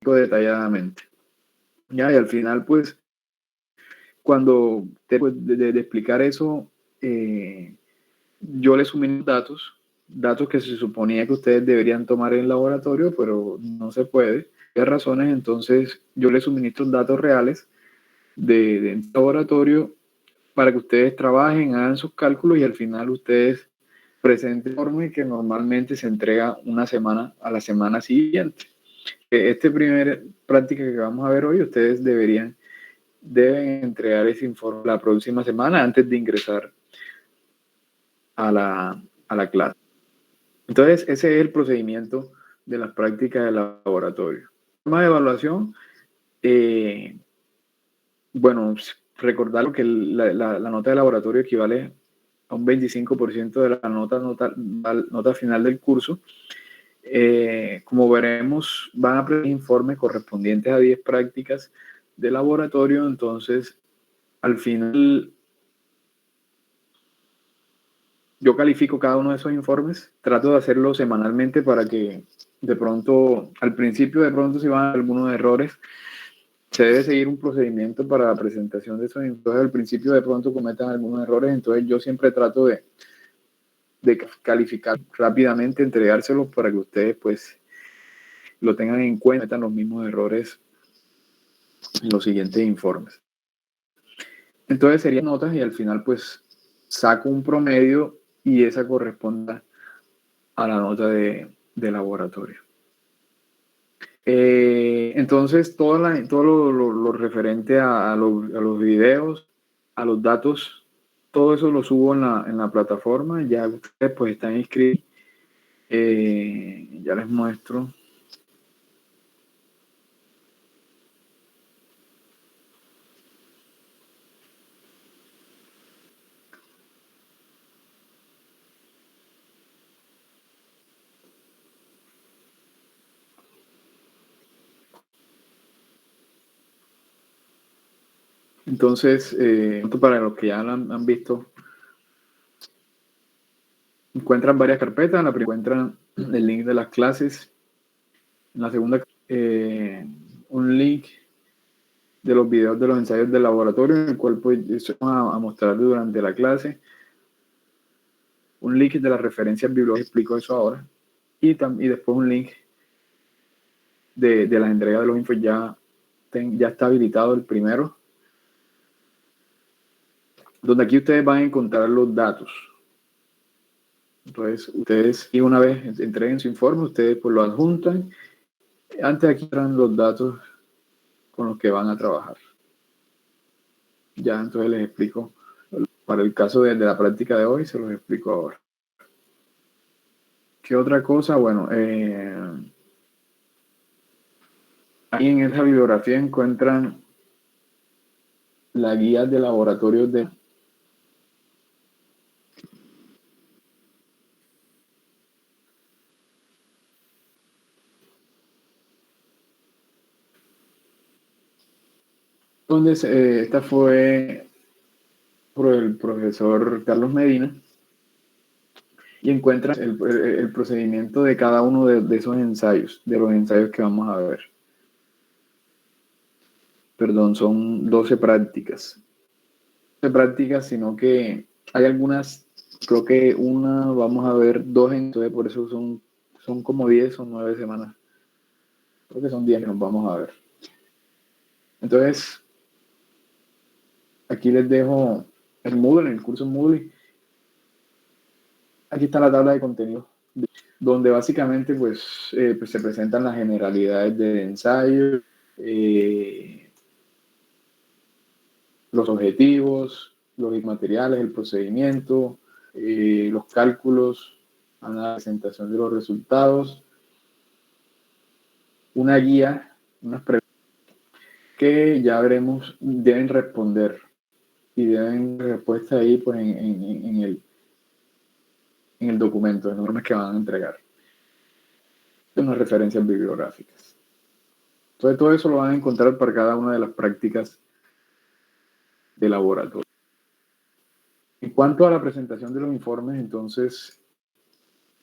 detalladamente. Ya, y al final, pues, cuando después de explicar eso, yo les suministro datos que se suponía que ustedes deberían tomar en el laboratorio, pero no se puede. Por razones, entonces yo les suministro datos reales de laboratorio para que ustedes trabajen, hagan sus cálculos y al final ustedes presenten el informe que normalmente se entrega una semana a la semana siguiente. Este primer práctica que vamos a ver hoy, ustedes deben entregar ese informe la próxima semana antes de ingresar a la clase. Entonces, ese es el procedimiento de las prácticas de laboratorio. La forma de evaluación, bueno, recordar que la nota de laboratorio equivale a un 25% de la nota final del curso. Como veremos, van a presentar informes correspondientes a 10 prácticas de laboratorio, entonces al final yo califico cada uno de esos informes, trato de hacerlo semanalmente para que de pronto, al principio de pronto si van a algunos errores, se debe seguir un procedimiento para la presentación de esos informes. Al principio de pronto cometan algunos errores, entonces yo siempre trato de calificar rápidamente, entregárselos para que ustedes pues lo tengan en cuenta, metan los mismos errores en los siguientes informes. Entonces serían notas y al final pues saco un promedio y esa corresponda a la nota de laboratorio. Entonces todo lo referente a los videos, a los datos, todo eso lo subo en la plataforma. Ya ustedes pues están inscritos. Ya les muestro. Entonces, para los que ya lo han visto, encuentran varias carpetas. En la primera encuentran el link de las clases. En la segunda, un link de los videos de los ensayos del laboratorio, en el cual pues vamos a mostrar durante la clase. Un link de las referencias bibliográficas, explico eso ahora. Y después un link de las entregas de los infos. Ya está habilitado el primero, donde aquí ustedes van a encontrar los datos. Entonces, ustedes, y una vez entreguen su informe, ustedes pues lo adjuntan. Antes aquí están los datos con los que van a trabajar. Ya, entonces les explico. Para el caso de la práctica de hoy, se los explico ahora. ¿Qué otra cosa? Bueno, ahí en esa bibliografía encuentran la guía de laboratorios de donde esta fue por el profesor Carlos Medina, y encuentran el procedimiento de cada uno de esos ensayos, de los ensayos que vamos a ver. Perdón, son 12 prácticas. 12 prácticas, sino que hay algunas, creo que vamos a ver dos, entonces por eso son como 10 o 9 semanas. Creo que son 10 que nos vamos a ver. Entonces, aquí les dejo el Moodle, el curso Moodle. Aquí está la tabla de contenido, donde básicamente pues se presentan las generalidades del ensayo, los objetivos, los materiales, el procedimiento, los cálculos, la presentación de los resultados, una guía, unas preguntas que ya veremos, deben responder y deben respuesta ahí pues en el documento, en las normas que van a entregar. Unas referencias bibliográficas. Entonces todo eso lo van a encontrar para cada una de las prácticas de laboratorio. En cuanto a la presentación de los informes, entonces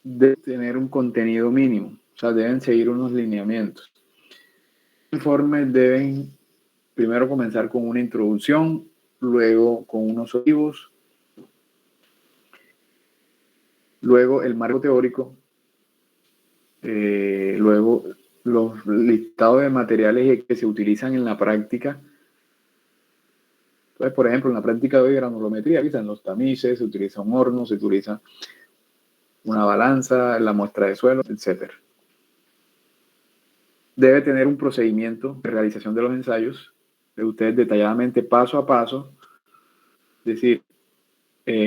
debe tener un contenido mínimo, o sea, deben seguir unos lineamientos. Informes deben primero comenzar con una introducción, luego con unos objetivos, luego el marco teórico, luego los listados de materiales que se utilizan en la práctica. Entonces, por ejemplo, en la práctica de granulometría, utilizan los tamices, se utiliza un horno, se utiliza una balanza, la muestra de suelo, etc. Debe tener un procedimiento de realización de los ensayos, de ustedes detalladamente paso a paso, es decir,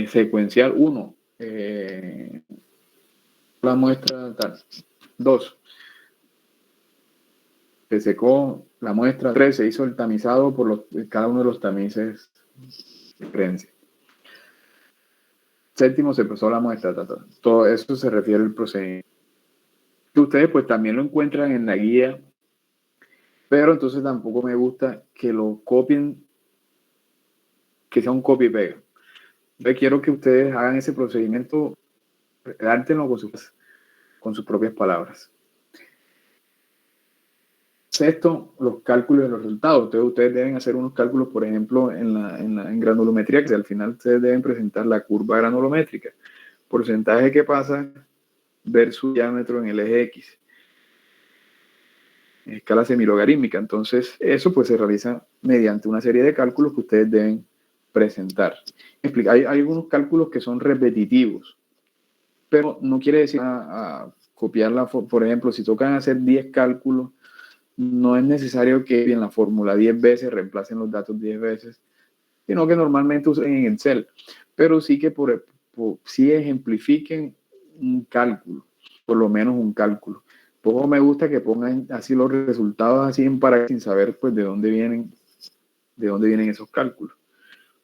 secuencial 1, la muestra tal, 2, se secó la muestra, 3, se hizo el tamizado por cada uno de los tamices de creencia. Séptimo, se pasó la muestra, todo eso se refiere al procedimiento. Que ustedes pues también lo encuentran en la guía, pero entonces tampoco me gusta que lo copien, que sea un copy y pega. Yo quiero que ustedes hagan ese procedimiento, dártenlo con sus propias palabras. Sexto, los cálculos de los resultados. Entonces ustedes deben hacer unos cálculos, por ejemplo, en granulometría, que al final ustedes deben presentar la curva granulométrica, porcentaje que pasa versus diámetro en el eje X, en escala semilogarítmica. Entonces eso pues se realiza mediante una serie de cálculos que ustedes deben presentar. Hay algunos cálculos que son repetitivos, pero no quiere decir a copiarla. Por ejemplo, si tocan hacer 10 cálculos, no es necesario que en la fórmula 10 veces reemplacen los datos 10 veces, sino que normalmente usen en Excel, pero sí que sí ejemplifiquen un cálculo, por lo menos un cálculo. Poco me gusta que pongan así los resultados así en para sin saber pues de dónde vienen esos cálculos,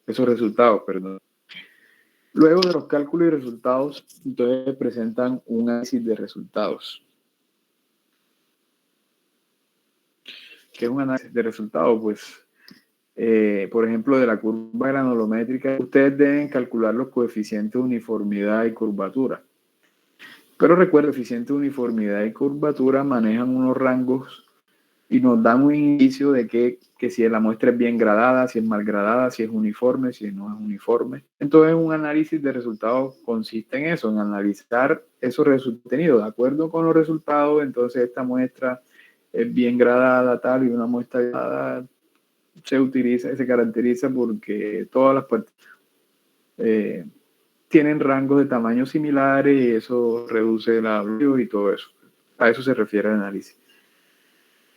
esos resultados, perdón. Luego de los cálculos y resultados, entonces presentan un análisis de resultados. ¿Qué es un análisis de resultados? Pues, por ejemplo, de la curva granulométrica, ustedes deben calcular los coeficientes de uniformidad y curvatura. Pero recuerden, coeficientes de uniformidad y curvatura manejan unos rangos y nos dan un indicio de que si la muestra es bien gradada, si es mal gradada, si es uniforme, si no es uniforme. Entonces, un análisis de resultados consiste en eso, en analizar esos resultados obtenidos. De acuerdo con los resultados, entonces esta muestra es bien gradada, tal, y una muestra gradada se caracteriza porque todas las partes tienen rangos de tamaño similares y eso reduce el ablio y todo eso. A eso se refiere el análisis.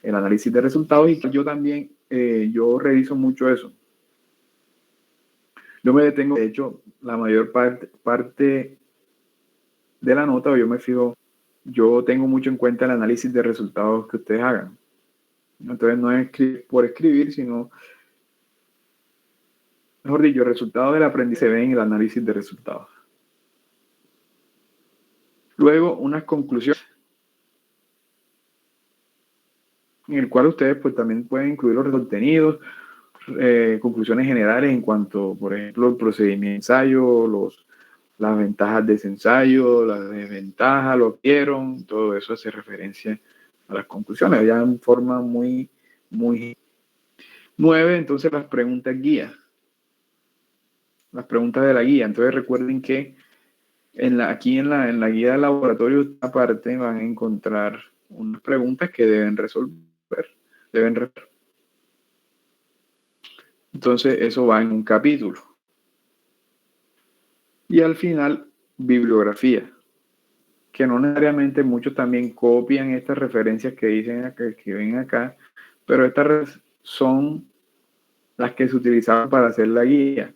El análisis de resultados, y yo también, yo reviso mucho eso. Yo me detengo, de hecho, la mayor parte de la nota, yo me fijo, yo tengo mucho en cuenta el análisis de resultados que ustedes hagan. Entonces no es por escribir, sino, mejor dicho, el resultado del aprendizaje se ve en el análisis de resultados. Luego, unas conclusiones, en el cual ustedes pues también pueden incluir los contenidos, conclusiones generales en cuanto, por ejemplo, el procedimiento de ensayo, las ventajas de ese ensayo, las desventajas, lo que vieron, todo eso hace referencia a las conclusiones, ya en forma muy 9, entonces las preguntas guía, las preguntas de la guía. Entonces recuerden que aquí en la guía del laboratorio, aparte van a encontrar unas preguntas que deben resolver. Entonces eso va en un capítulo. Y al final, bibliografía, que no necesariamente muchos también copian estas referencias que dicen acá, que ven acá, pero estas son las que se utilizaban para hacer la guía.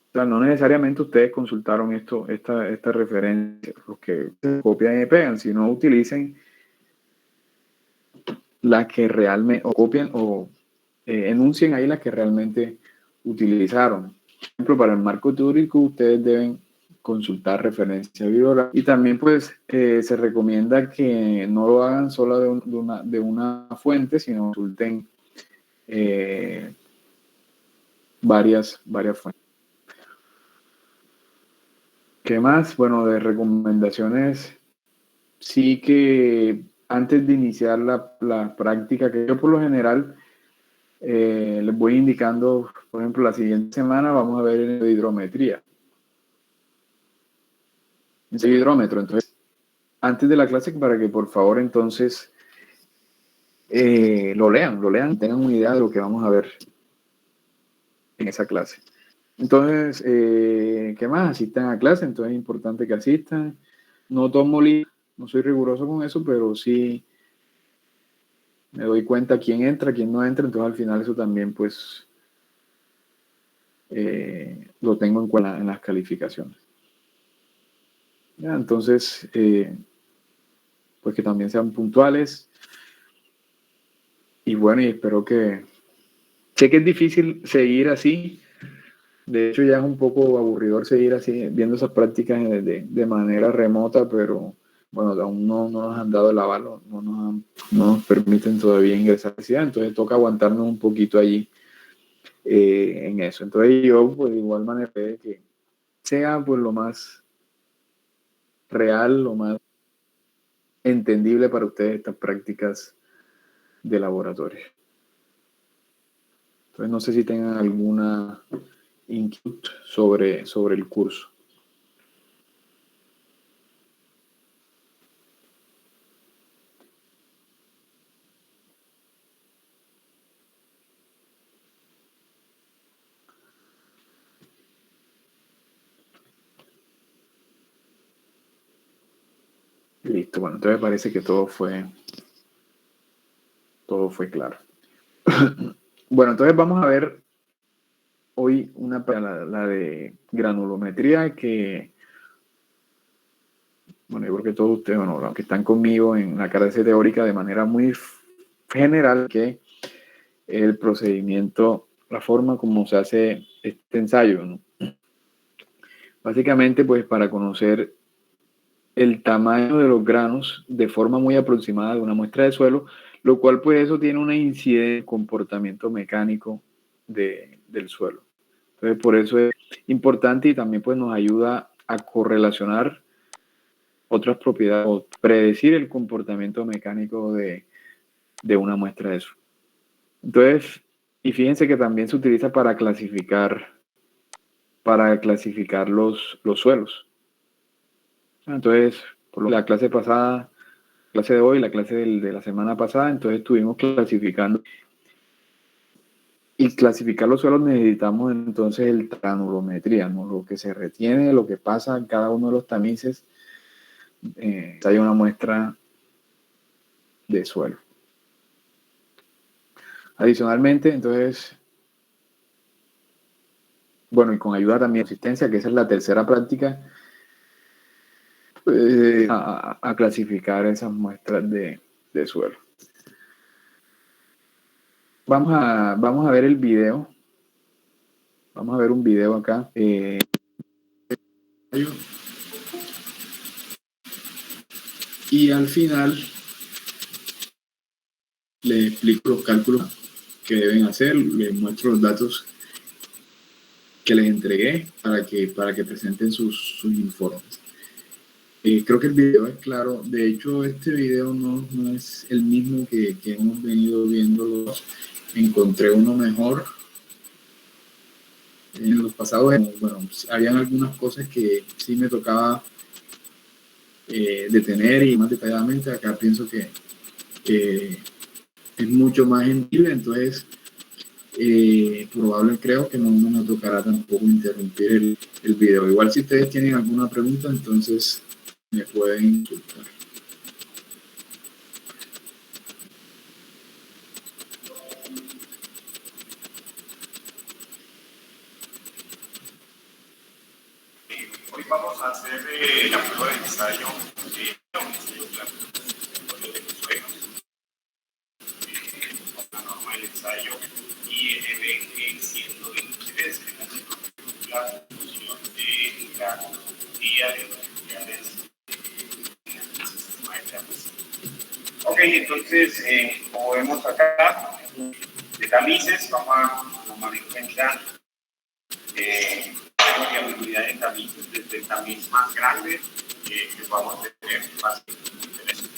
O sea, no necesariamente ustedes consultaron esta referencia, los que copian y pegan, sino utilicen las que realmente, o copian o enuncien ahí las que realmente utilizaron. Por ejemplo, para el marco teórico ustedes deben consultar referencia bibliográfica, y también pues se recomienda que no lo hagan solo de una fuente, sino consulten varias fuentes. ¿Qué más? Bueno, de recomendaciones, sí que antes de iniciar la práctica, que yo por lo general les voy indicando, por ejemplo, la siguiente semana vamos a ver el hidrometría, el hidrómetro. Entonces, antes de la clase, para que por favor entonces lo lean, tengan una idea de lo que vamos a ver en esa clase. Entonces, ¿qué más? Asistan a clase, entonces es importante que asistan. No tomo libros, no soy riguroso con eso, pero sí me doy cuenta quién entra, quién no entra, entonces al final eso también pues lo tengo en cuenta en las calificaciones. ¿Ya? Entonces, pues que también sean puntuales y bueno, y espero que... Sé que es difícil seguir así, de hecho ya es un poco aburridor seguir así, viendo esas prácticas de manera remota, pero bueno, aún no nos han dado el aval, no nos permiten todavía ingresar a la universidad, entonces toca aguantarnos un poquito allí en eso. Entonces yo, pues de igual manera, que sea pues lo más real, lo más entendible para ustedes estas prácticas de laboratorio. Entonces no sé si tengan alguna inquietud sobre el curso. Listo, bueno, entonces parece que todo fue claro. Bueno, entonces vamos a ver hoy la de granulometría, que, bueno, yo creo que todos ustedes, bueno, los que están conmigo en la clase teórica de manera muy general, que el procedimiento, la forma como se hace este ensayo, ¿no? Básicamente, pues para conocer el tamaño de los granos de forma muy aproximada de una muestra de suelo, lo cual pues eso tiene una incidencia en el comportamiento mecánico del suelo. Entonces por eso es importante y también pues nos ayuda a correlacionar otras propiedades o predecir el comportamiento mecánico de una muestra de suelo. Entonces, y fíjense que también se utiliza para clasificar los suelos. Entonces, por la clase pasada, clase de hoy, la clase de la semana pasada, entonces estuvimos clasificando. Y clasificar los suelos necesitamos entonces el granulometría, ¿no? Lo que se retiene, lo que pasa en cada uno de los tamices. Hay una muestra de suelo. Adicionalmente, entonces, bueno, y con ayuda también de asistencia, que esa es la tercera práctica, a clasificar esas muestras de suelo. Vamos a ver el video. Vamos a ver un video acá. Y al final les explico los cálculos que deben hacer, les muestro los datos que les entregué para que presenten sus informes. Creo que el video es claro. De hecho, este video no es el mismo que hemos venido viendo. Encontré uno mejor. En los pasados, bueno, habían algunas cosas que sí me tocaba detener y más detalladamente. Acá pienso que es mucho más entendible, entonces creo que no me tocará tampoco interrumpir el video. Igual si ustedes tienen alguna pregunta, entonces me pueden insultar. Hoy vamos a hacer la prueba de ensayo la norma del ensayo INBG 123, la función de la día de los materiales. Ok, entonces, como vemos acá, de tamices, vamos a tomar en cuenta la variabilidad de tamices, desde el tamiz más grande que vamos a tener fácil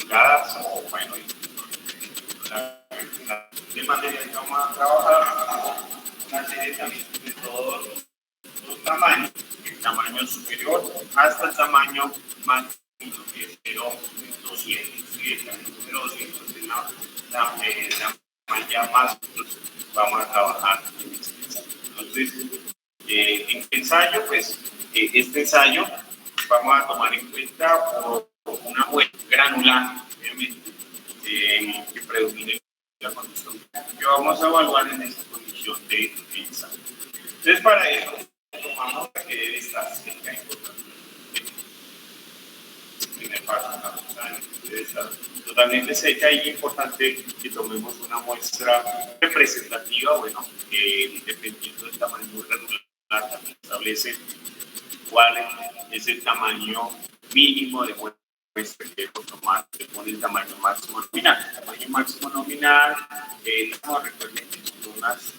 pulgadas o bueno, de material que vamos a trabajar, una serie también de todos los tamaños, el tamaño superior hasta el tamaño máximo que es 0,200, y el 0,200 es la malla más vamos a trabajar en este ensayo. Entonces, en este ensayo, pues, este ensayo vamos a tomar en cuenta una muestra granular, obviamente, que predomine la condición que vamos a evaluar en esta condición de ensayo. Entonces, para eso, tomamos que debe estar seca y el primer paso, la muestra debe estar totalmente seca y es importante que tomemos una muestra representativa, bueno, dependiendo del tamaño granular, también establece cuál es el tamaño mínimo de muestra que debemos tomar, según el tamaño máximo nominal. El tamaño máximo nominal, no recuerden que son unas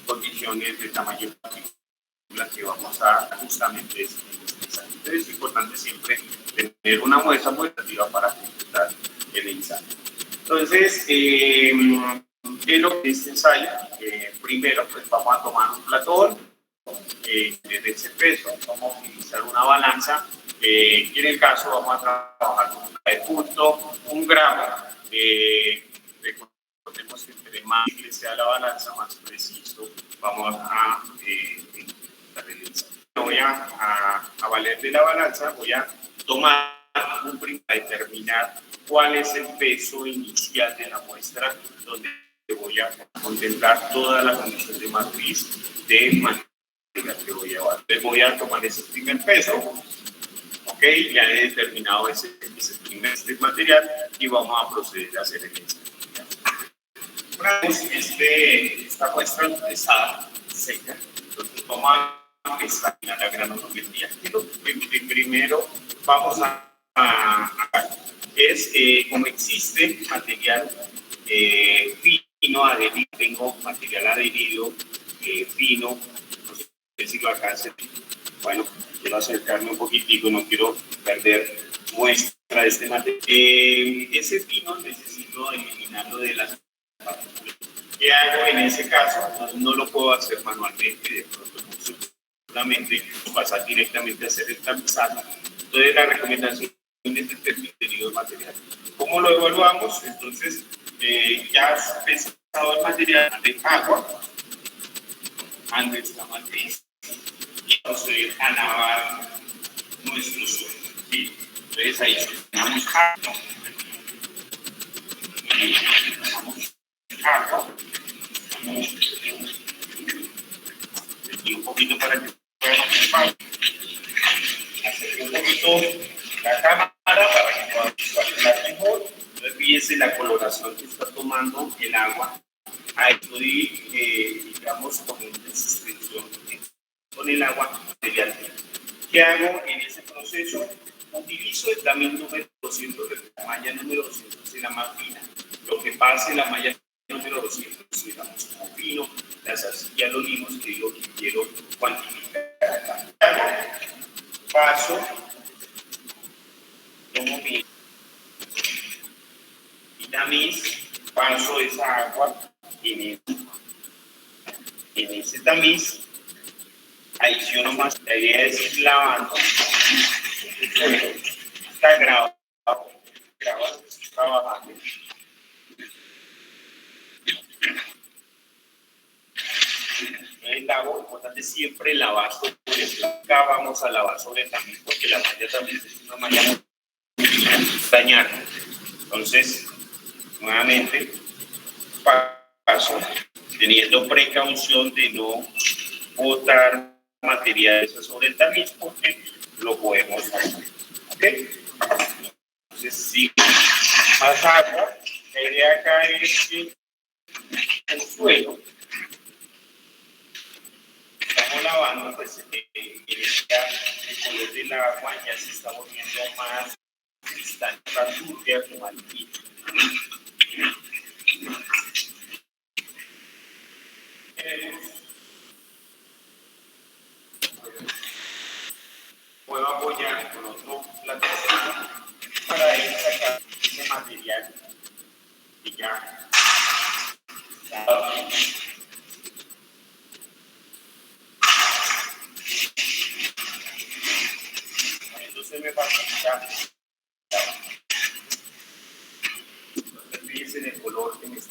condiciones de tamaño las que vamos a justamente entonces es importante siempre tener una muestra cuantitativa para completar el ensayo. Entonces, en lo que es ensayo, primero pues vamos a tomar un platón de ese peso, vamos a utilizar una balanza, y en el caso vamos a trabajar con una de punto, 1 gramo, recordemos que entre más simple sea la balanza, más preciso vamos a el ensayo. Voy a valer de la balanza, voy a tomar un primer para determinar cuál es el peso inicial de la muestra, donde voy a contemplar toda la condición de matriz de material que voy a evaluar. Entonces voy a tomar ese primer peso, ok, ya he determinado ese primer material y vamos a proceder a hacer el ensayo. Una vez esta muestra pesada, seca, entonces vamos a examinar la granulometría. Primero vamos es como existe material fino adherido, tengo material adherido fino, no sé si lo alcance. Bueno, quiero acercarme un poquitico, no quiero perder muestra de este material. Ese fino necesito eliminarlo de las partículas. ¿Qué hago en ese caso? No lo puedo hacer manualmente, de pronto solamente pasar directamente a hacer el tamizaje. Entonces la recomendación es el contenido de material. ¿Cómo lo evaluamos? Entonces ya has pesado el material de agua a nuestra matriz y proceder a lavar nuestro suelo. ¿Sí? Entonces ahí tenemos agua. Y un poquito para que puedan observar. Hacer un poquito la cámara para que podamos visualizar mejor. Entonces, fíjense la coloración que está tomando el agua. Ahí estoy, digamos, con una suspensión con el agua material. ¿Qué hago en ese proceso? Utilizo el también número 200, la malla número 200 es la más fina. Lo que pase la malla número 200, digamos, como fino, las arcillas, los limos, que digo que quiero cuantificar acá. Paso, tomo mi tamiz, paso esa agua en ese tamiz, adiciono más, la idea es ir lavando, está grabado, trabajando. El agua, importante siempre lavar sobre el acá vamos a lavar sobre el tamiz porque la malla también es una malla muy dañada. Entonces, nuevamente, paso, teniendo precaución de no botar materiales sobre el tamiz porque lo podemos hacer. ¿Ok? Entonces, sí, más agua. La idea acá es que el suelo estamos lavando, pues el color del agua ya se está volviendo más cristal, más turbia, como aquí. Puedo apoyar con otro plato para ir sacar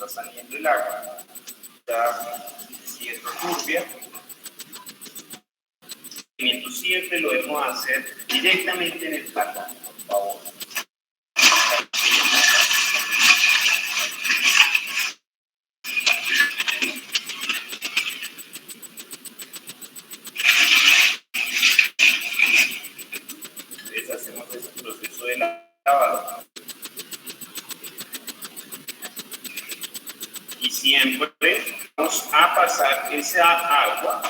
está saliendo el agua, está siendo turbia. Siempre lo debemos hacer directamente en el plátano, por favor. Entonces hacemos ese proceso de lavado. Y siempre vamos a pasar esa agua.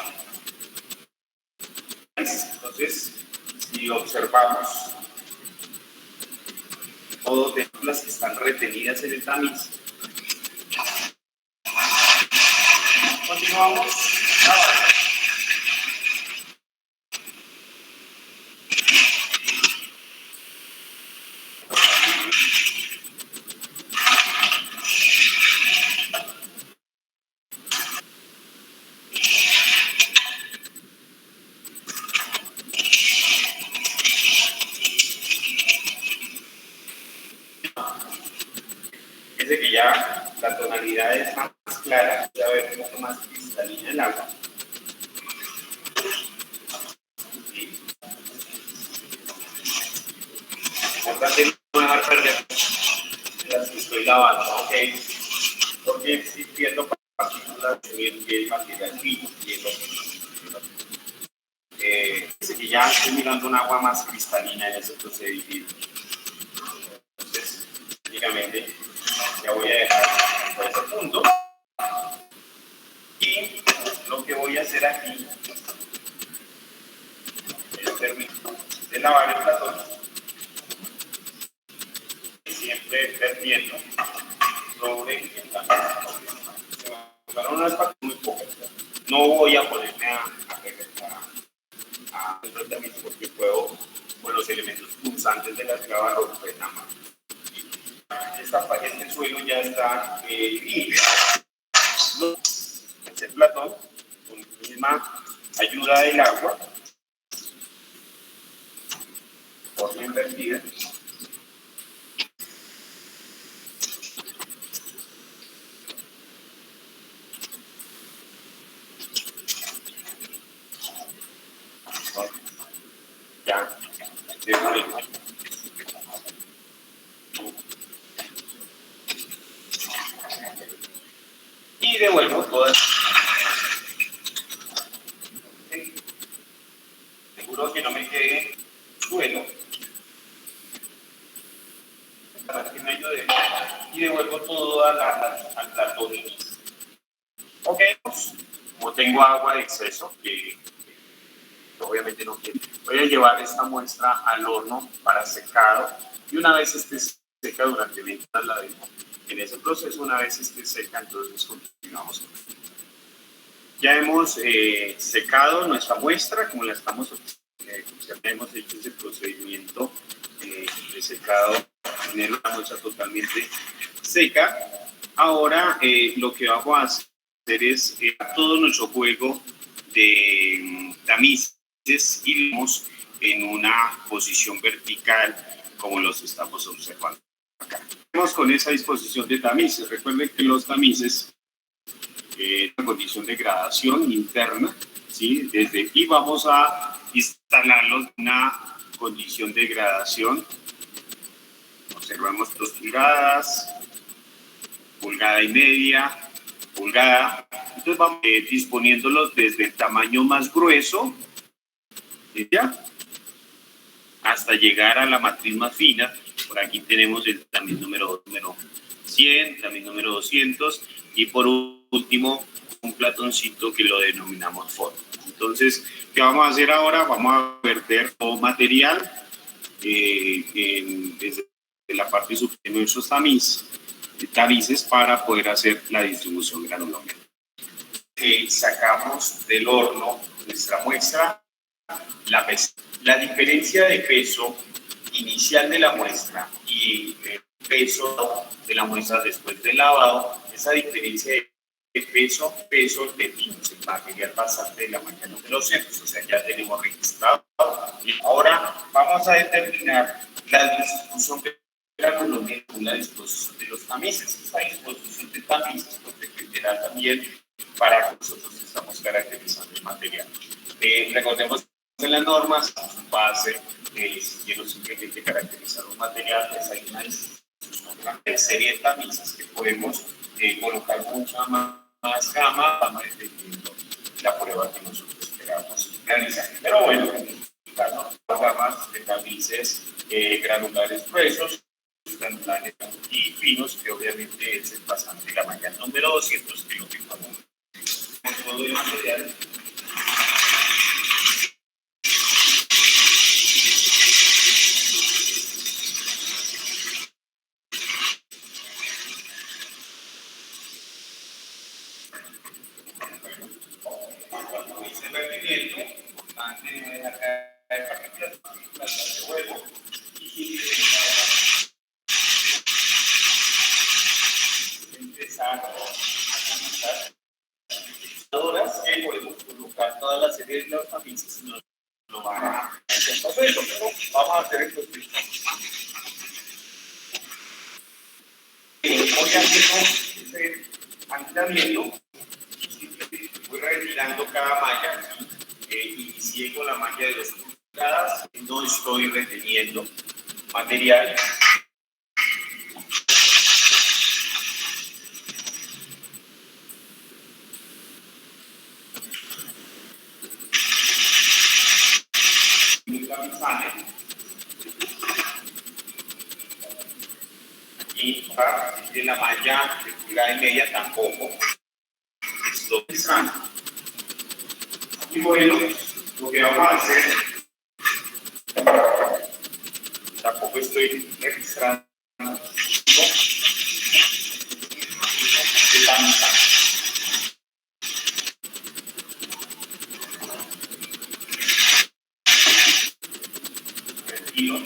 Entonces, si observamos, todas las que están retenidas en el tamiz. Continuamos lavando. Desde que ya la tonalidad es más clara, ya ver un poco más cristalina el agua. Importante no dejar perder las que estoy lavando, ¿ok? Porque si pierdo partículas de material fino, hielo. Desde que ya estoy mirando un agua más cristalina en ese procedimiento. Entonces, prácticamente ya voy a dejar por ese punto. Y lo que voy a hacer aquí es terminar de lavar el platón. Siempre vertiendo sobre el platón. Para una espátula muy poca. No voy a ponerme a regresar a porque puedo, con los elementos punzantes de la esclava, romper la mano. Este suelo ya está limpio. Este platón, con la misma ayuda del agua, forma invertida. Ya, y devuelvo todas. Seguro que no me quede suelo para que me ayude. Y devuelvo todo al platón. Ok, pues, como tengo agua de exceso, que obviamente no quiero, voy a llevar esta muestra al horno para secado y una vez esté seca durante 20 horas la dejo. En ese proceso, una vez esté seca, entonces continuamos. Ya hemos secado nuestra muestra, como la estamos ya hemos hecho ese procedimiento de secado, tener la muestra totalmente seca. Ahora lo que vamos a hacer es todo nuestro juego de tamices y vamos en una posición vertical como los estamos observando acá. Vamos con esa disposición de tamices. Recuerden que los tamices una condición de gradación interna, ¿sí? Desde aquí vamos a instalarlos en una condición de gradación. Observamos 2 pulgadas, pulgada y media, pulgada. Entonces vamos disponiéndolos desde el tamaño más grueso, ¿ya? Hasta llegar a la matriz más fina. Por aquí tenemos el tamiz número 100, tamiz número 200 y por último un platoncito que lo denominamos fondo. Entonces, ¿qué vamos a hacer ahora? Vamos a verter todo material desde la parte superior de nuestros tamices para poder hacer la distribución granulométrica. Sacamos del horno nuestra muestra, la diferencia de peso inicial de la muestra y el peso de la muestra después del lavado, esa diferencia de peso define el material pasante de la máquina número 100, o sea, ya tenemos registrado. Y ahora vamos a determinar la distribución granulométrica, la disposición de los tamices. Esta disposición de tamizas, pues dependerá también para que nosotros estamos caracterizando el material. Recordemos que en las normas, base, si quiero simplemente caracterizar un material, pues hay una serie de tamizas que podemos colocar mucha más gama, dependiendo de la prueba que nosotros esperamos realizar. Pero bueno, gamas de tamices granulares gruesos, granulares y finos, que obviamente es el pasante de la malla número 200, que lo que podemos con todo el material. Cuando dice vertimiento, importante no dejar caer partículas de huevo y empezar a comenzar que podemos colocar toda la serie de los tamizas y nos lo van a hacer el proceso, pero vamos a hacer el proceso. Voy haciendo este anclamiento, voy retirando cada malla, inicié con la malla de 2 pulgadas, no estoy reteniendo material. Y de la malla de pulgada y media tampoco estoy registrando. Y bueno, lo que vamos a hacer, tampoco estoy registrando la mitad. Retiro.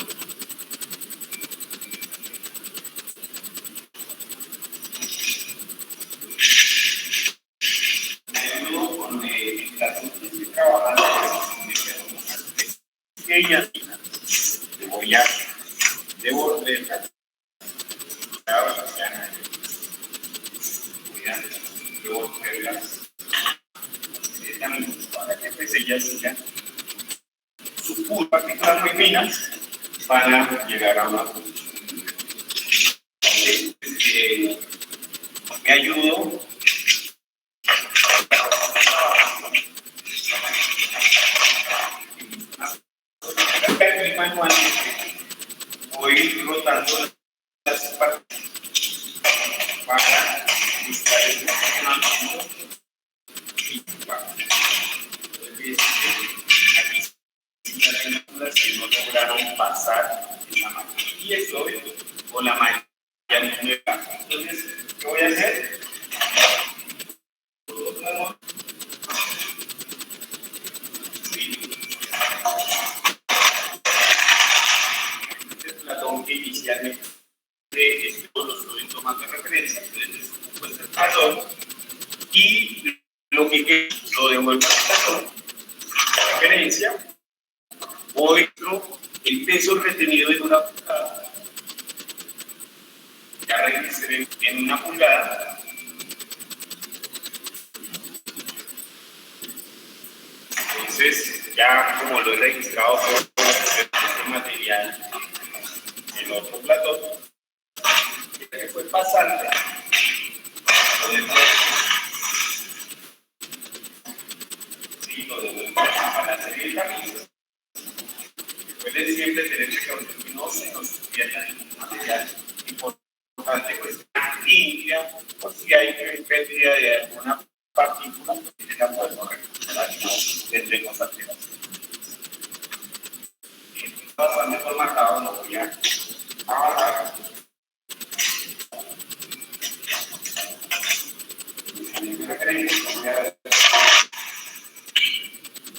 Ella te voy a devolverla. Voy a devolverla directamente para que pues ellas sigan sus partículas muy finas van a llegar a una punta. Me ayudo manualmente, voy rotando las partes para buscar el funcionamiento y aquí las que no lograron pasar esa máquina y estoy con la máquina nueva. Entonces, ¿qué voy a hacer? Que inicialmente esto lo estoy tomando en referencia, entonces pues el patrón y lo que lo devuelvo al patrón, la referencia, voy el peso retenido en una pulgada, ya registré en una pulgada, entonces ya como lo he registrado por este material en otro platón, que fue pasante, lo devuelvo a la serie de camisas. Recuerden siempre tener precaución que no se nos pierda ningún material importante, pues limpia, por si hay pérdida de alguna partícula, que la podemos recuperar y no tendremos alteraciones. Bastante formatado, lo voy a bajar.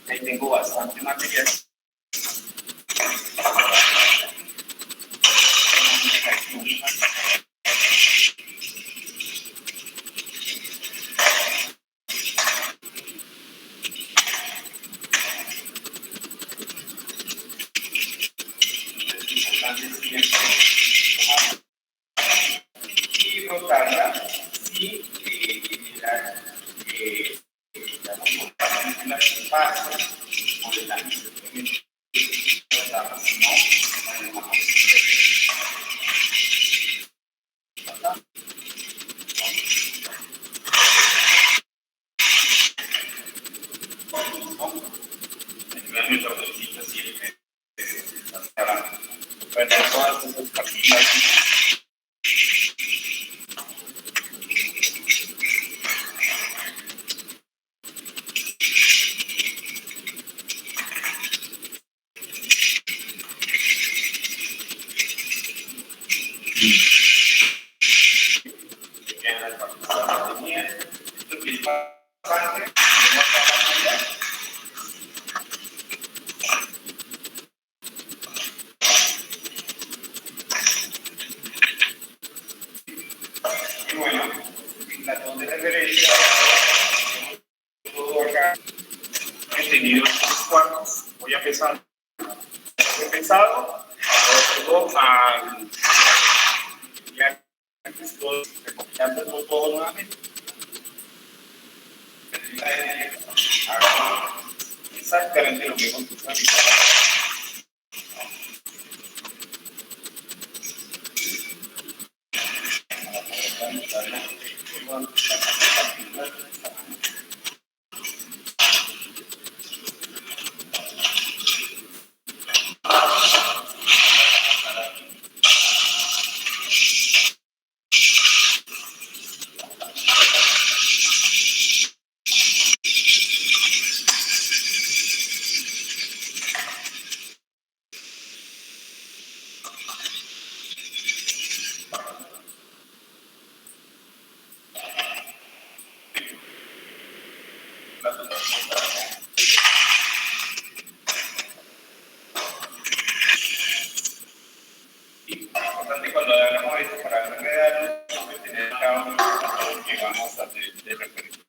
Ahí tengo bastante material. Y rotarla y que es bastante, tenemos acá la calidad. Y bueno, el platón de referencia, todo acá, he tenido 3 cuartos, voy a pesar. He pesado, todo al. Ya estoy recopilando todo nuevamente. Exactamente lo mismo que usted. Importante cuando hagamos esto para no enredarnos, tener cada uno que vamos a hacer de referencia.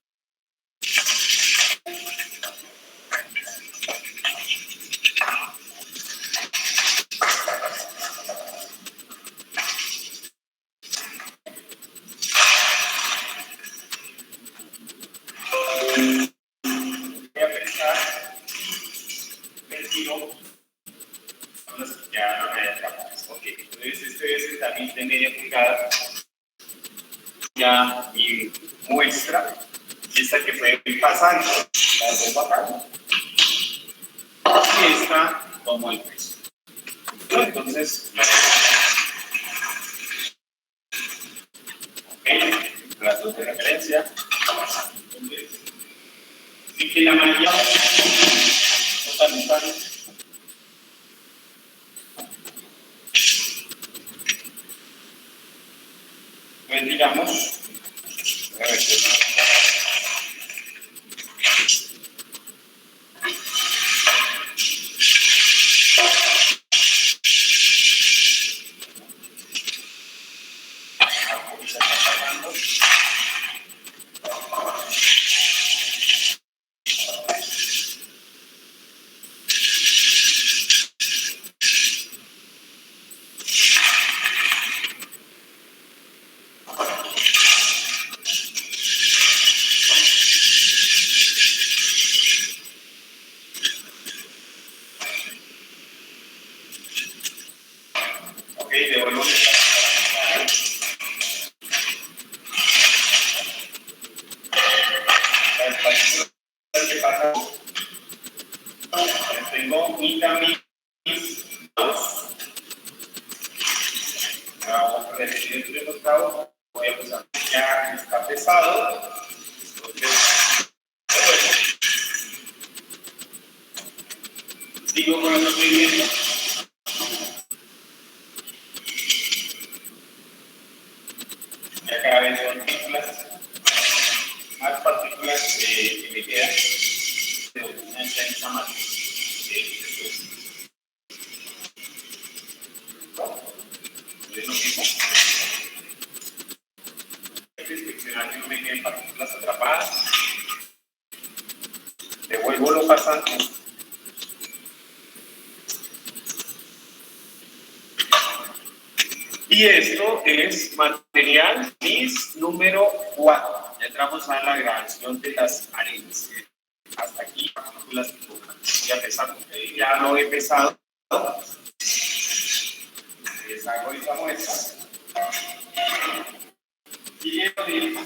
Voy a pensar el tiro, ya no me haya. Ok, entonces este es también de media pulgada. Ya mi muestra, esta que fue pasando, la pongo acá, y esta tomo el peso. Entonces, ok, platos de referencia. Entonces, sí que la mayoría totalmente. Pues digamos, a ver, ok, devuelvo. ¿Qué pasa? Tengo mi camino. Entre los cabos, voy a usar. Ya está pesado. Entonces, sigo con el movimiento. Ya cada vez son partículas, más partículas que me quedan de una esa más. Es lo mismo. Inspeccionar que no me queden partículas atrapadas. Devuelvo lo pasante. Y esto es material MIS número 4. Ya entramos a la grabación de las arenas. Hasta aquí las voy a pesar porque ya lo he pesado. Les hago esta muestra. Y aquí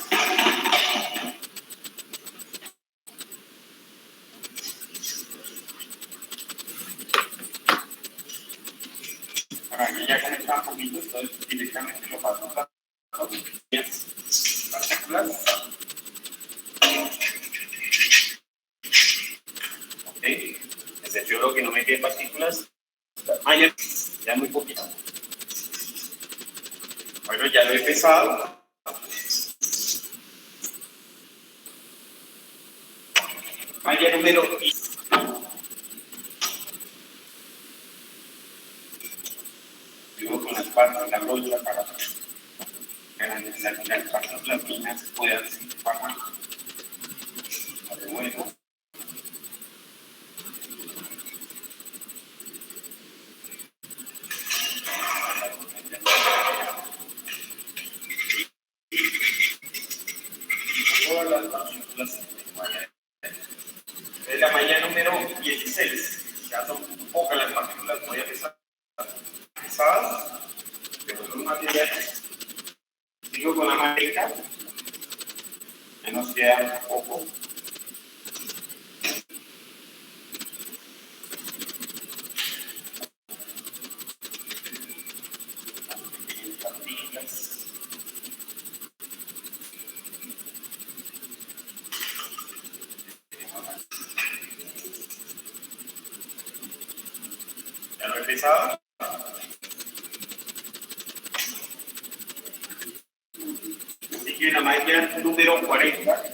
ya conectan un poquito, entonces directamente lo paso a partículas. Ok, me cercioro que no me queden partículas. Ya muy poquito. Bueno, ya lo he pesado. Malla número 10. Digo con las partes de la brocha para garantizar que las partes latinas puedan ser formadas. De nuevo. Todas las partículas de la malla número 16. Ya son pocas las partículas, voy a empezar pesadas, pero son materiales. Sigo con la máquina, que nos queda poco. Ya lo he pesado. Sigue la malla número 40.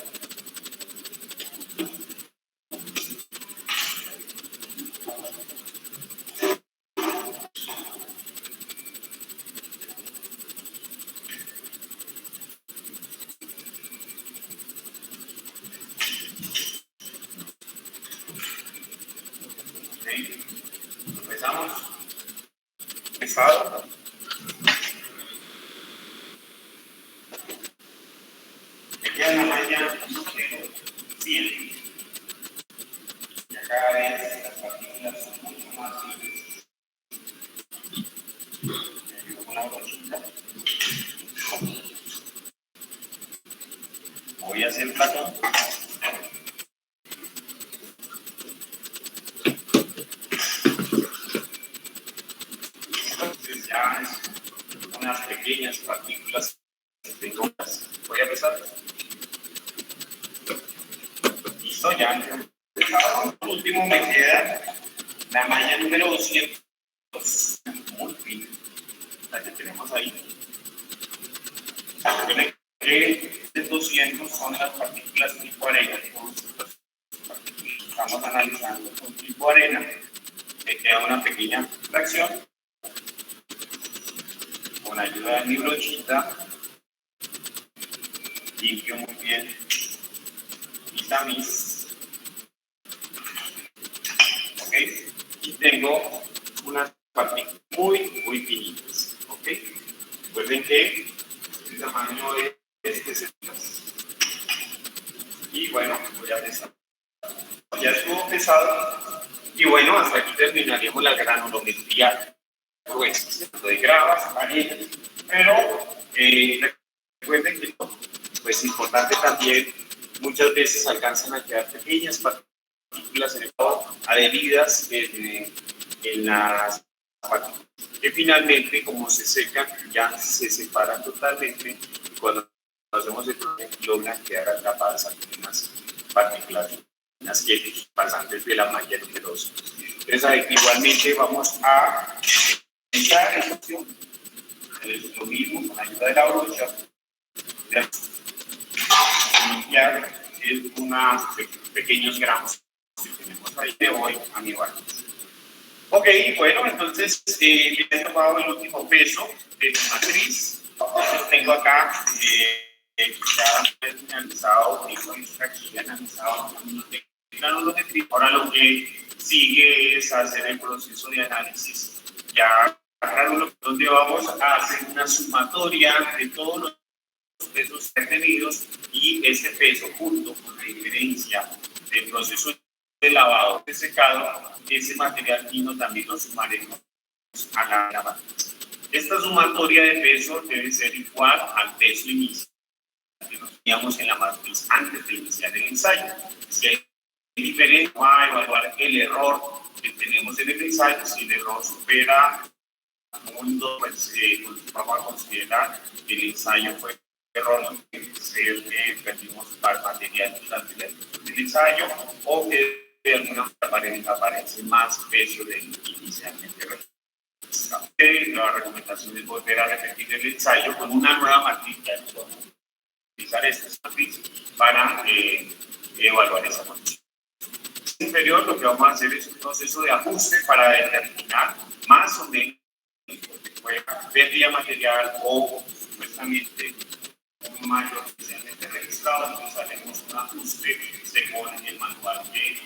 Empezamos. Pesado. Me queda la malla número 100. Ya cada vez las partículas son mucho más simples. Me ayudo con la brochita. Voy a hacer platón. Entonces ya es unas pequeñas partículas de gotas. Voy a empezar. Listo, ya. Por último me queda la malla número 200. Muy fina. La que tenemos ahí. De 200 son las partículas tipo arena. Estamos analizando con tipo arena. Me queda una pequeña fracción. Con ayuda de mi brochita, limpio muy bien mi tamiz. ¿Ok? Y tengo unas partículas muy finitas. ¿Ok? Recuerden que el tamaño es este centímetros. Y bueno, voy a pesar. Ya estuvo pesado. Y bueno, hasta aquí terminaríamos la granulometría gruesa, de gravas, arenas. Pero recuerden que pues, es importante también, muchas veces alcanzan a quedar pequeñas partículas en el agua adheridas en las partículas, que finalmente, como se secan, ya se separan totalmente. Y cuando hacemos el proceso, logran quedar atrapadas algunas partículas que pasantes de la malla número 2. Entonces, igualmente vamos a esta ecuación. Lo mismo con la ayuda de la brocha. Limpiar unos pequeños gramos que tenemos ahí de hoy a mi barco. Ok, bueno, entonces he tomado el último peso de mi matriz. Entonces tengo acá ya finalizado, aquí analizado granulometría. Ahora lo que sigue es hacer el proceso de análisis. Ya donde vamos a hacer una sumatoria de todos los pesos retenidos y ese peso junto con la diferencia del proceso de lavado de secado, ese material fino también lo sumaremos a la matriz. Esta sumatoria de peso debe ser igual al peso inicial que nos teníamos en la matriz antes de iniciar el ensayo. Si hay diferencia, va a evaluar el error que tenemos en el ensayo. Si el error supera mundo, pues vamos a considerar que el ensayo fue error, que perdimos material durante el ensayo, o que de alguna manera aparece más peso del inicialmente registrado. La recomendación es volver a repetir el ensayo con una nueva matriz. Utilizar esta matriz para evaluar esa matriz. inferior, lo que vamos a hacer es un proceso de ajuste para determinar más o menos fue pérdida material o supuestamente un mayor especialmente registrado. Entonces haremos un ajuste según el manual de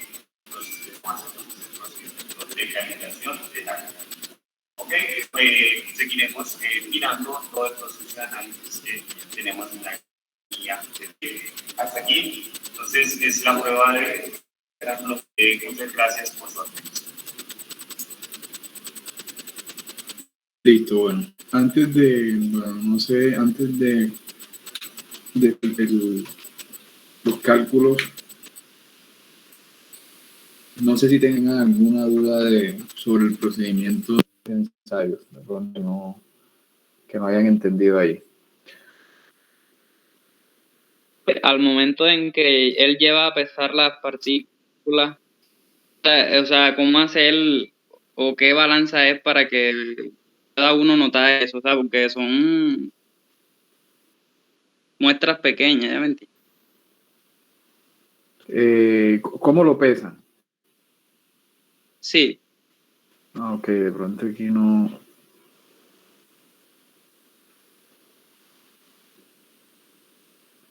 los sistemas de calificación de la calidad. Ok, seguiremos mirando todo el proceso de análisis que tenemos en la guía hasta aquí. Entonces es la prueba de muchas gracias por su atención. Listo, bueno. Antes de, bueno, no sé, antes de los cálculos, no sé si tengan alguna duda sobre el procedimiento de ensayos, de pronto que no hayan entendido ahí. Al momento en que él lleva a pesar las partículas, o sea, ¿cómo hace él o qué balanza es para que cada uno nota eso? O sea, porque son muestras pequeñas, ¿ya me entiendes? ¿Cómo lo pesan? Sí. Ah, ok, de pronto aquí no.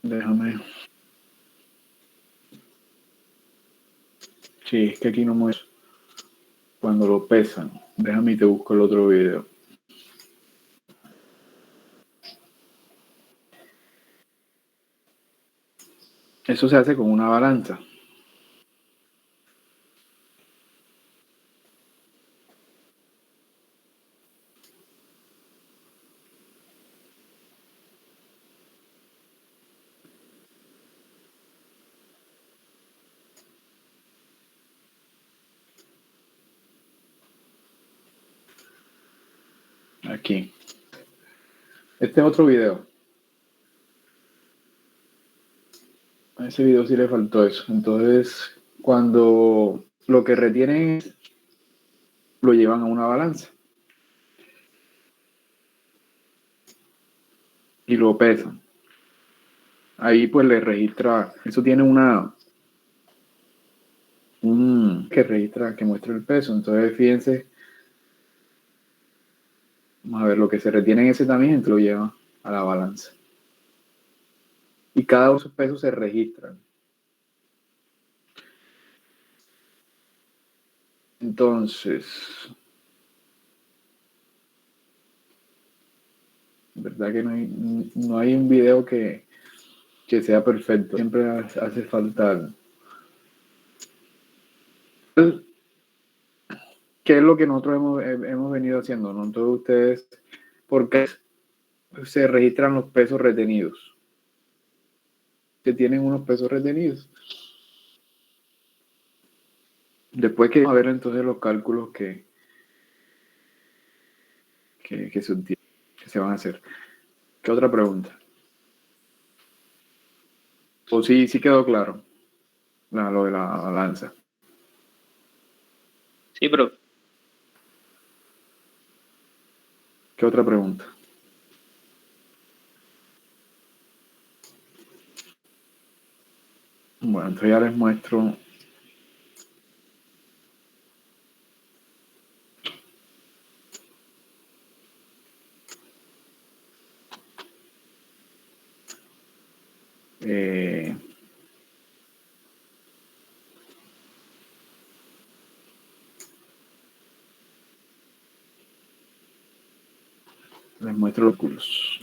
Déjame. Sí, es que aquí no muestra cuando lo pesan. Déjame y te busco el otro video. Eso se hace con una balanza. Aquí. Este es otro video. A ese video sí le faltó eso. Entonces, cuando lo que retienen lo llevan a una balanza y lo pesan. Ahí pues le registra, eso tiene que registra, que muestra el peso. Entonces, fíjense, vamos a ver, lo que se retiene en ese también lo lleva a la balanza. Y cada uno de esos pesos se registran. Entonces, verdad que no hay un video que sea perfecto. Siempre hace falta. ¿Qué es lo que nosotros hemos venido haciendo? ¿No? Todos ustedes, porque se registran los pesos retenidos. Que tienen unos pesos retenidos. Después que vamos a ver entonces los cálculos que se van a hacer. ¿Qué otra pregunta? ¿O sí quedó claro? Lo de la balanza. Sí, pero ¿Qué otra pregunta? Bueno, entonces ya les muestro. Les muestro los cálculos.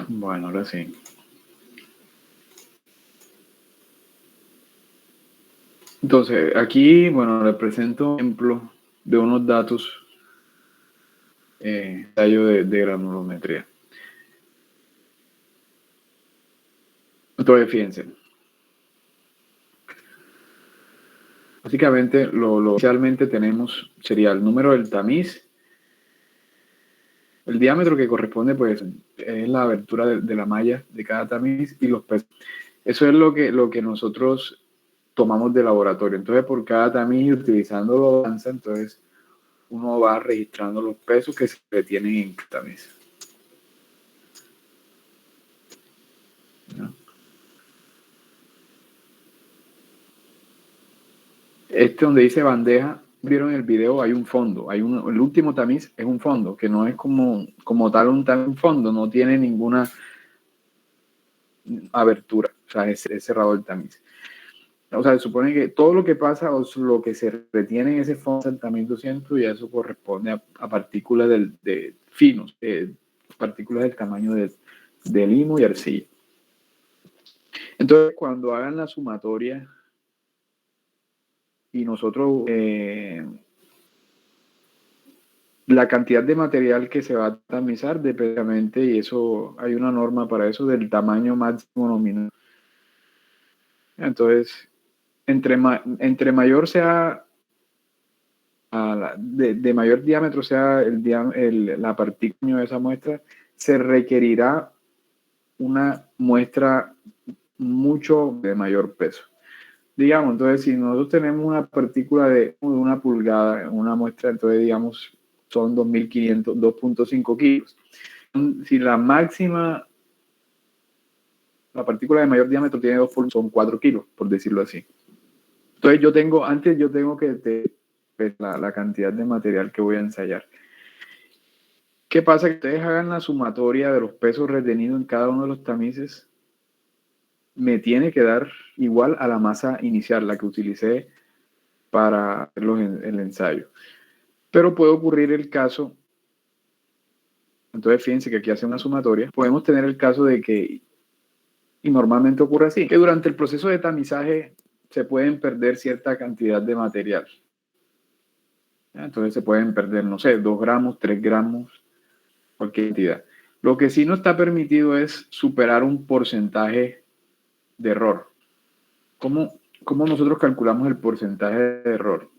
Bueno, ahora sí. Entonces, aquí, bueno, les presento un ejemplo de unos datos ensayo de granulometría. Entonces, fíjense. Básicamente, lo inicialmente tenemos sería el número del tamiz, el diámetro que corresponde, pues, es la abertura de la malla de cada tamiz y los pesos. Eso es lo que nosotros tomamos de laboratorio. Entonces, por cada tamiz, utilizando la balanza, entonces uno va registrando los pesos que se tienen en cada tamiz. ¿No? Donde dice bandeja, vieron el video, hay un fondo, el último tamiz es un fondo, que no es como tal un fondo, no tiene ninguna abertura, o sea, es cerrado el tamiz. O sea, se supone que todo lo que pasa o lo que se retiene en ese fondo del tamiz 200 ya eso corresponde a partículas de finos, partículas del tamaño de limo y arcilla. Entonces, cuando hagan la sumatoria y nosotros la cantidad de material que se va a tamizar depende, y eso hay una norma para eso, del tamaño máximo nominal. Entonces, entre mayor sea, de mayor diámetro sea la partícula de esa muestra, se requerirá una muestra mucho de mayor peso. Digamos, entonces, si nosotros tenemos una partícula de 1 pulgada en una muestra, entonces, digamos, son 2.500, 2.5 kilos. Si la partícula de mayor diámetro tiene 2 pulgadas, son 4 kilos, por decirlo así. Entonces, yo tengo que ver la cantidad de material que voy a ensayar. ¿Qué pasa? Que ustedes hagan la sumatoria de los pesos retenidos en cada uno de los tamices, me tiene que dar igual a la masa inicial, la que utilicé para hacer el ensayo. Pero puede ocurrir el caso, entonces fíjense que aquí hace una sumatoria, podemos tener el caso de que, y normalmente ocurre así, que durante el proceso de tamizaje se pueden perder cierta cantidad de material. Entonces se pueden perder, no sé, 2 gramos, 3 gramos, cualquier cantidad. Lo que sí no está permitido es superar un porcentaje de error. ¿Cómo nosotros calculamos el porcentaje de error?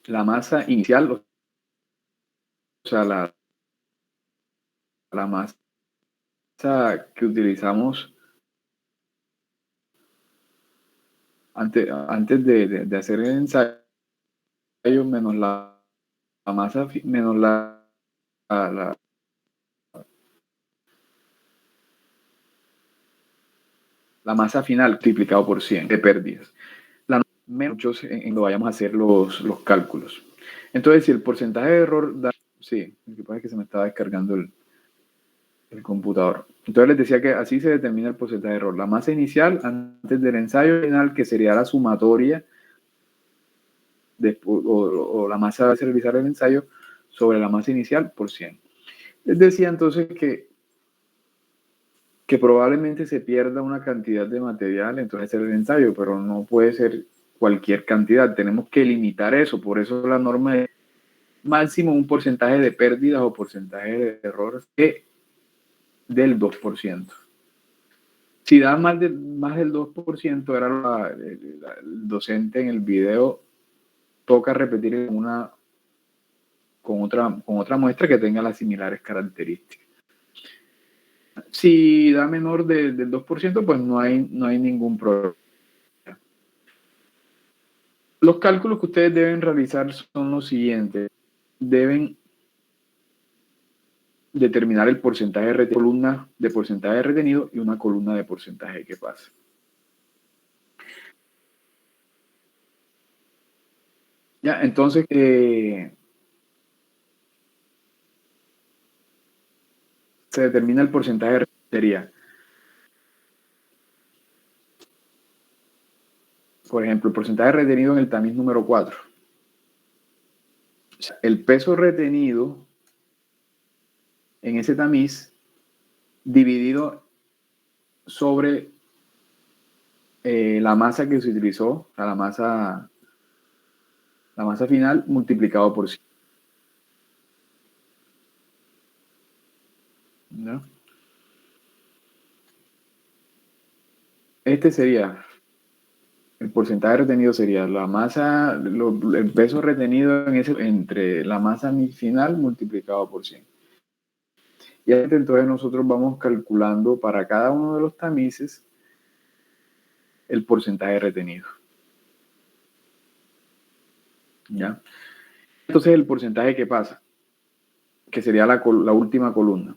La masa inicial, o sea, la masa que utilizamos antes de hacer el ensayo, menos la masa, menos la masa final multiplicado por 100 de pérdidas. Menos en cuando vayamos a hacer los cálculos. Entonces, si el porcentaje de error da... Sí, lo que pasa es que se me estaba descargando el computador. Entonces les decía que así se determina el porcentaje de error. La masa inicial antes del ensayo final, que sería la sumatoria, o la masa de realizar el ensayo sobre la masa inicial por 100. Les decía entonces que probablemente se pierda una cantidad de material, entonces hacer el ensayo, pero no puede ser cualquier cantidad. Tenemos que limitar eso. Por eso la norma es máximo un porcentaje de pérdidas o porcentaje de errores del 2%. Si da más del 2%, era el docente en el video, toca repetir con otra muestra que tenga las similares características. Si da menor del 2%, pues no hay ningún problema. Los cálculos que ustedes deben realizar son los siguientes. Deben determinar el porcentaje de columna de porcentaje retenido y una columna de porcentaje que pasa. Ya, entonces, se determina el porcentaje de sería, por ejemplo, el porcentaje retenido en el tamiz número 4. O sea, el peso retenido en ese tamiz dividido sobre la masa que se utilizó, o sea, la masa final multiplicado por 100. ¿No? Este sería, el porcentaje retenido sería la masa, el peso retenido entre la masa final multiplicado por 100. Y entonces nosotros vamos calculando para cada uno de los tamices el porcentaje retenido. ¿Ya? Entonces el porcentaje que pasa, que sería la última columna.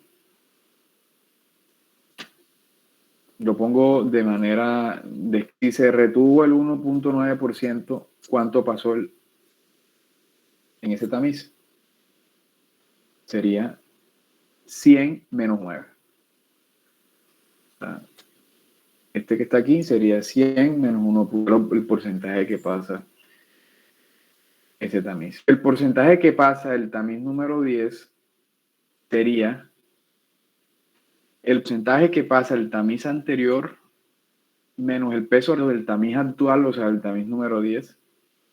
Lo pongo de manera de si se retuvo el 1.9%, ¿cuánto pasó en ese tamiz? Sería 100 menos 9. O sea, este que está aquí sería 100 menos 1, el porcentaje que pasa ese tamiz. El porcentaje que pasa el tamiz número 10 sería el porcentaje que pasa el tamiz anterior menos el peso del tamiz actual, o sea, el tamiz número 10,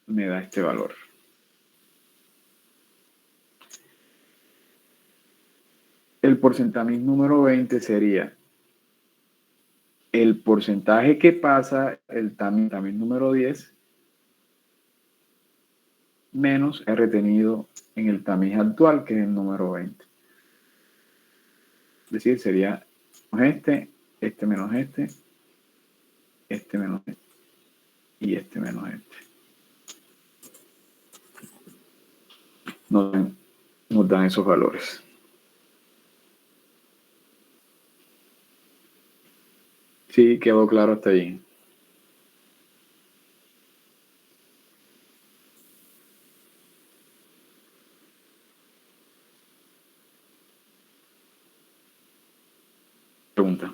me da este valor. El porcentaje número 20 sería el porcentaje que pasa el tamiz número 10 menos el retenido en el tamiz actual, que es el número 20. Es decir, sería este menos este menos este y este menos este. Nos dan esos valores. Sí, quedó claro hasta ahí. Pregunta.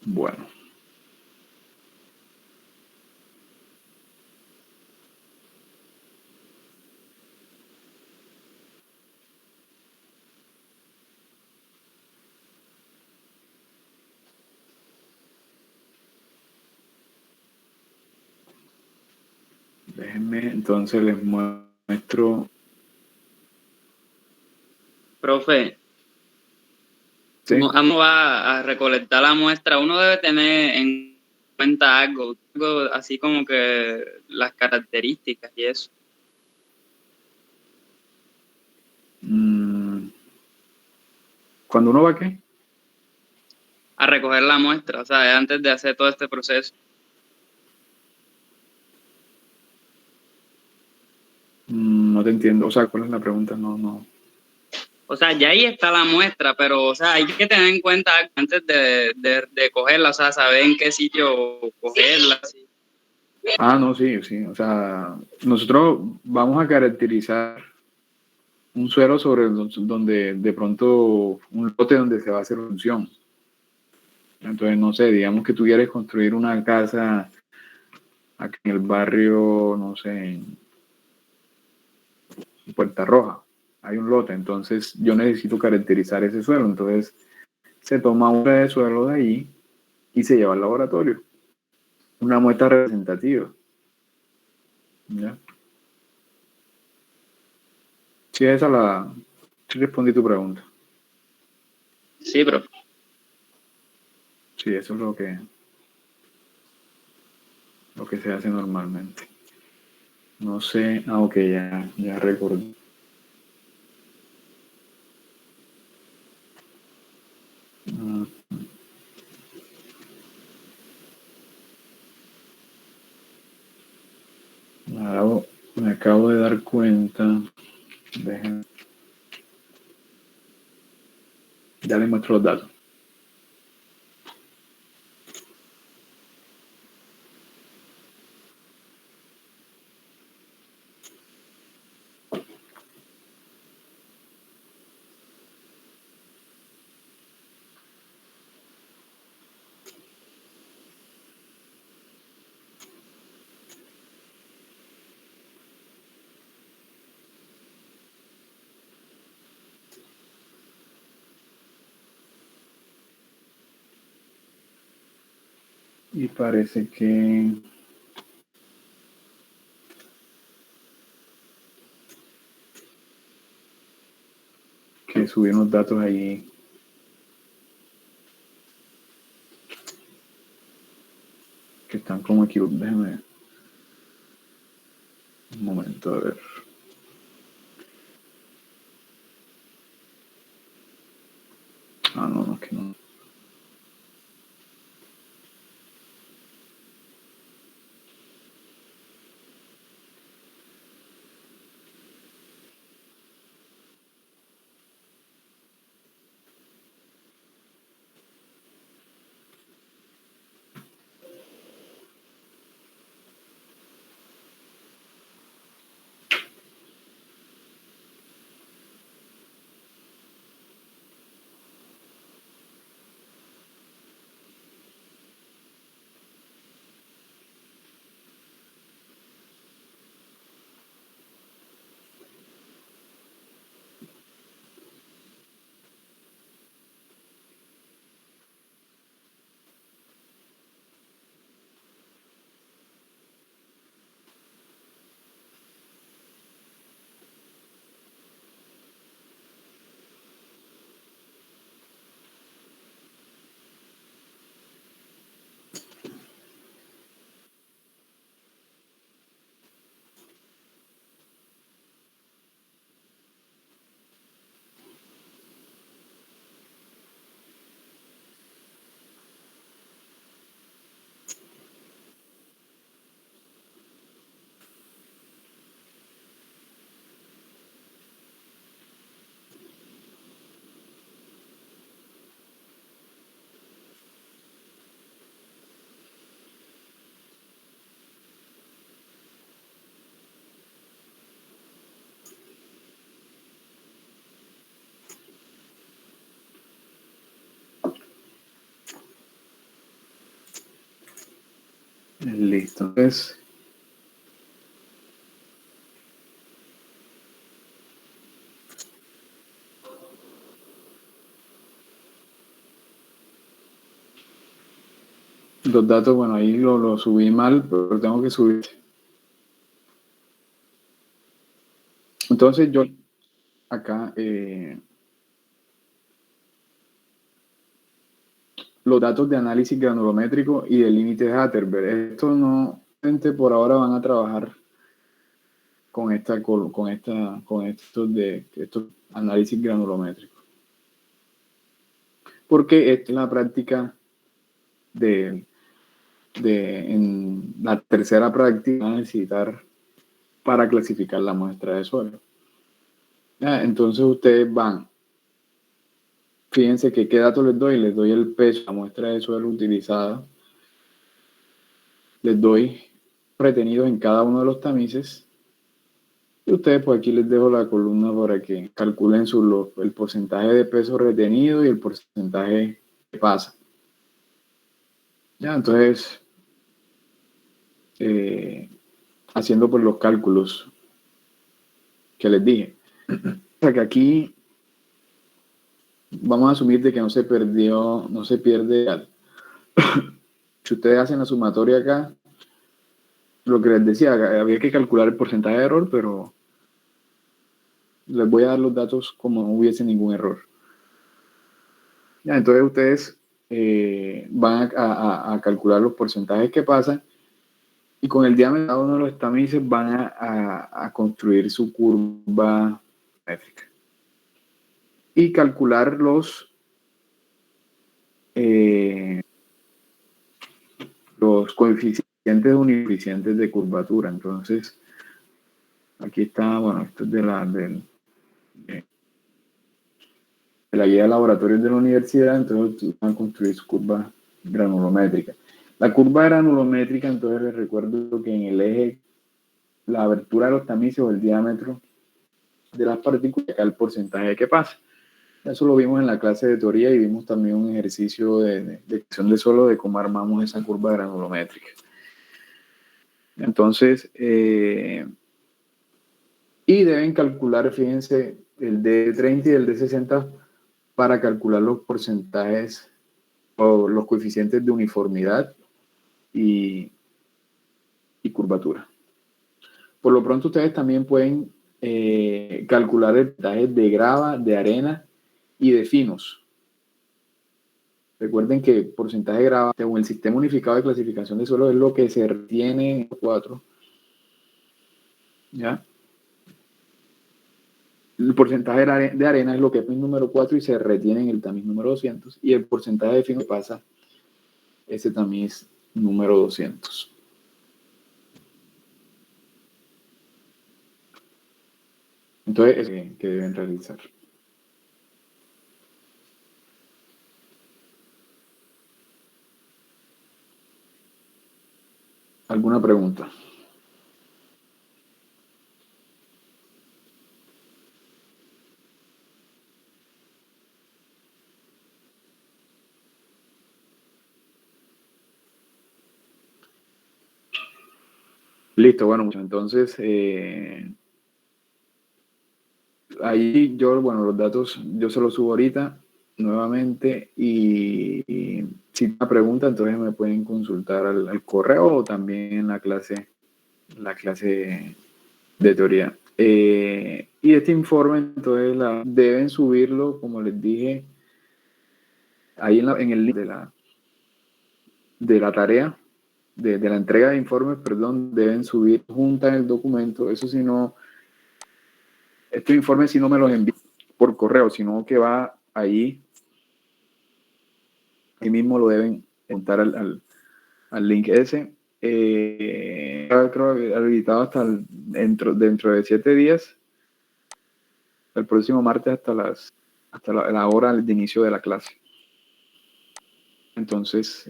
Bueno. Déjenme, entonces les muestro. Profe, ¿Sí? vamos a recolectar la muestra. Uno debe tener en cuenta algo así como que las características y eso. ¿Cuándo uno va qué? A recoger la muestra, o sea, antes de hacer todo este proceso. No te entiendo. O sea, ¿cuál es la pregunta? No. O sea, ya ahí está la muestra, pero, o sea, hay que tener en cuenta antes de cogerla, o sea, saber en qué sitio cogerla. ¿Sí? No, sí. O sea, nosotros vamos a caracterizar un suelo sobre donde de pronto un lote donde se va a hacer función. Entonces, no sé, digamos que tú quieres construir una casa aquí en el barrio, no sé, en Puerta Roja. Hay un lote, entonces yo necesito caracterizar ese suelo. Entonces, se toma una de suelo de ahí y se lleva al laboratorio. Una muestra representativa. ¿Ya? Sí, sí respondí tu pregunta. Sí, profe. Sí, eso es lo que se hace normalmente. No sé, ok, ya recordé. Me acabo de dar cuenta. Déjenme. Ya les muestro los datos. Y parece que subí unos datos ahí que están como equivocados. Déjame ver. Un momento, a ver. Ah, no, no, que no. Listo. Entonces, los datos, bueno, ahí lo subí mal, pero tengo que subir. Entonces yo acá los datos de análisis granulométrico y del límite de Atterberg. Esto no, gente, por ahora van a trabajar con estos análisis granulométricos. Porque esta es la práctica en la tercera práctica van a necesitar para clasificar la muestra de suelo. Entonces ustedes van, fíjense que qué datos les doy el peso de la muestra de suelo utilizada, les doy retenidos en cada uno de los tamices, y ustedes pues aquí les dejo la columna para que calculen el porcentaje de peso retenido y el porcentaje que pasa. Ya, entonces, haciendo pues los cálculos que les dije. O sea que aquí vamos a asumir de que no se pierde. Si ustedes hacen la sumatoria acá, lo que les decía, había que calcular el porcentaje de error, pero les voy a dar los datos como no hubiese ningún error. Ya, entonces ustedes van a calcular los porcentajes que pasan y con el diámetro de cada uno de los tamices van a construir su curva métrica y calcular los coeficientes unicoeficientes de curvatura. Entonces, aquí está, bueno, esto es la guía de laboratorios de la universidad, entonces van a construir su curva granulométrica. La curva granulométrica, entonces les recuerdo que en el eje, la abertura de los tamices o el diámetro de las partículas, acá el porcentaje que pasa. Eso lo vimos en la clase de teoría y vimos también un ejercicio de cuestión de suelo de cómo armamos esa curva granulométrica. Entonces, y deben calcular, fíjense, el D30 y el D60 para calcular los porcentajes o los coeficientes de uniformidad y curvatura. Por lo pronto ustedes también pueden calcular el porcentaje de grava, de arena y de finos. Recuerden que el porcentaje de grava, según el sistema unificado de clasificación de suelos, es lo que se retiene en 4. ¿Ya? El porcentaje de arena es lo que es el número 4 y se retiene en el tamiz número 200. Y el porcentaje de fino pasa ese tamiz número 200. Entonces, es que deben realizar. ¿Alguna pregunta? Listo, bueno, entonces ahí yo, bueno, los datos yo se los subo ahorita nuevamente y si tienen pregunta entonces me pueden consultar al correo o también en la clase de teoría. Y este informe entonces deben subirlo, como les dije, ahí en el link de la tarea, de la entrega de informes, perdón, deben subir junto en el documento. Eso si no, estos informes si no me los envían por correo, sino que va ahí mismo lo deben montar al link ese. Creo habilitado hasta dentro de 7 días, el próximo martes hasta la hora de inicio de la clase. Entonces,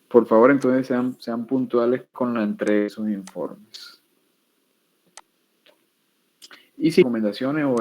por favor, entonces sean puntuales con la entrega de esos informes. Y si recomendaciones o